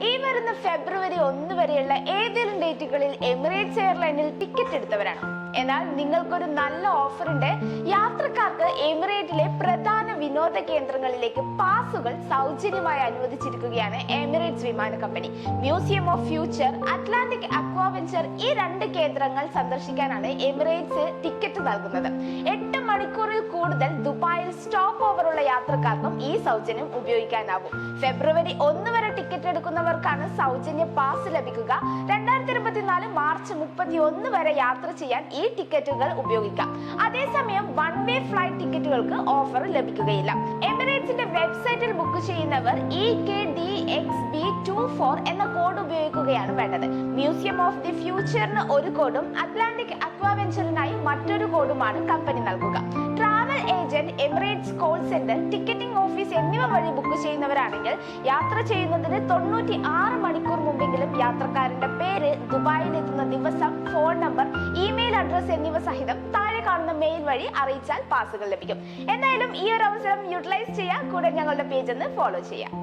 ഈ വരുന്ന ഫെബ്രുവരി 1 വരെയുള്ള ഏതെങ്കിലും ഡേറ്റുകളിൽ എമിറേറ്റ്സ് എയർലൈനിൽ ടിക്കറ്റ് എടുത്തവരാണ്. എന്നാൽ നിങ്ങൾക്കൊരു നല്ല ഓഫർ ഉണ്ട്. യാത്രക്കാർക്ക് എമിറേറ്റിലെ പ്രധാന വിനോദ കേന്ദ്രങ്ങളിലേക്ക് പാസുകൾ സൗജന്യമായി അനുവദിച്ചിരിക്കുകയാണ് എമിറേറ്റ്സ് വിമാന കമ്പനി. Museum of future, Atlantic Aquaventure, ഈ 2 കേന്ദ്രങ്ങൾ സന്ദർശിക്കാനാണ് എമിറേറ്റ്സ് ടിക്കറ്റ് നൽകുന്നത്. 8 മണിക്കൂറിൽ കൂടുതൽ ദുബായിൽ സ്റ്റോപ്പ് ഓവറുള്ള യാത്രക്കാർക്കും ഈ സൗജന്യം ഉപയോഗിക്കാനാവും. ഫെബ്രുവരി 1 വരെ ടിക്കറ്റ് എടുക്കുന്നവർക്കാണ് സൗജന്യ പാസ് ലഭിക്കുക. 2024 മാർച്ച് 31 വരെ യാത്ര ചെയ്യാൻ ഈ ടിക്കറ്റുകൾ ഉപയോഗിക്കാം. അതേസമയം വൺ വേ ഫ്ലൈറ്റ് ടിക്കറ്റുകൾക്ക് ഓഫർ ലഭിക്കുകയില്ല. എമിറേറ്റ്സിന്റെ വെബ്സൈറ്റിൽ ബുക്ക് ചെയ്യുന്നവർ EKDXB24 എന്ന കോഡ് ഉപയോഗിക്കുകയാണ് വേണ്ടത്. മ്യൂസിയം ഓഫ് ദി ഫ്യൂച്ചറിന് ഒരു കോഡും അറ്റ്ലാന്റിക് അക്വാവെഞ്ചറിനായി മറ്റൊരു കോഡുമാണ് കമ്പനി നൽകുക. Travel agent, Emirates call centre, ticketing office എന്നിവ വഴി ബുക്ക് ചെയ്യുന്നവരാണെങ്കിൽ യാത്ര ചെയ്യുന്നതിന് 96 മണിക്കൂർ മുമ്പെങ്കിലും യാത്രക്കാരന്റെ പേര്, ദുബായിൽ എത്തുന്ന ദിവസം, ഫോൺ നമ്പർ, ഇമെയിൽ അഡ്രസ് എന്നിവ സഹിതം താഴെ കാണുന്ന മെയിൽ വഴി അറിയിച്ചാൽ പാസുകൾ ലഭിക്കും. എന്തായാലും ഈ ഒരു അവസരം യൂട്ടിലൈസ് ചെയ്യാം. കൂടെ ഞങ്ങളുടെ പേജ് ഒന്ന് ഫോളോ ചെയ്യാം.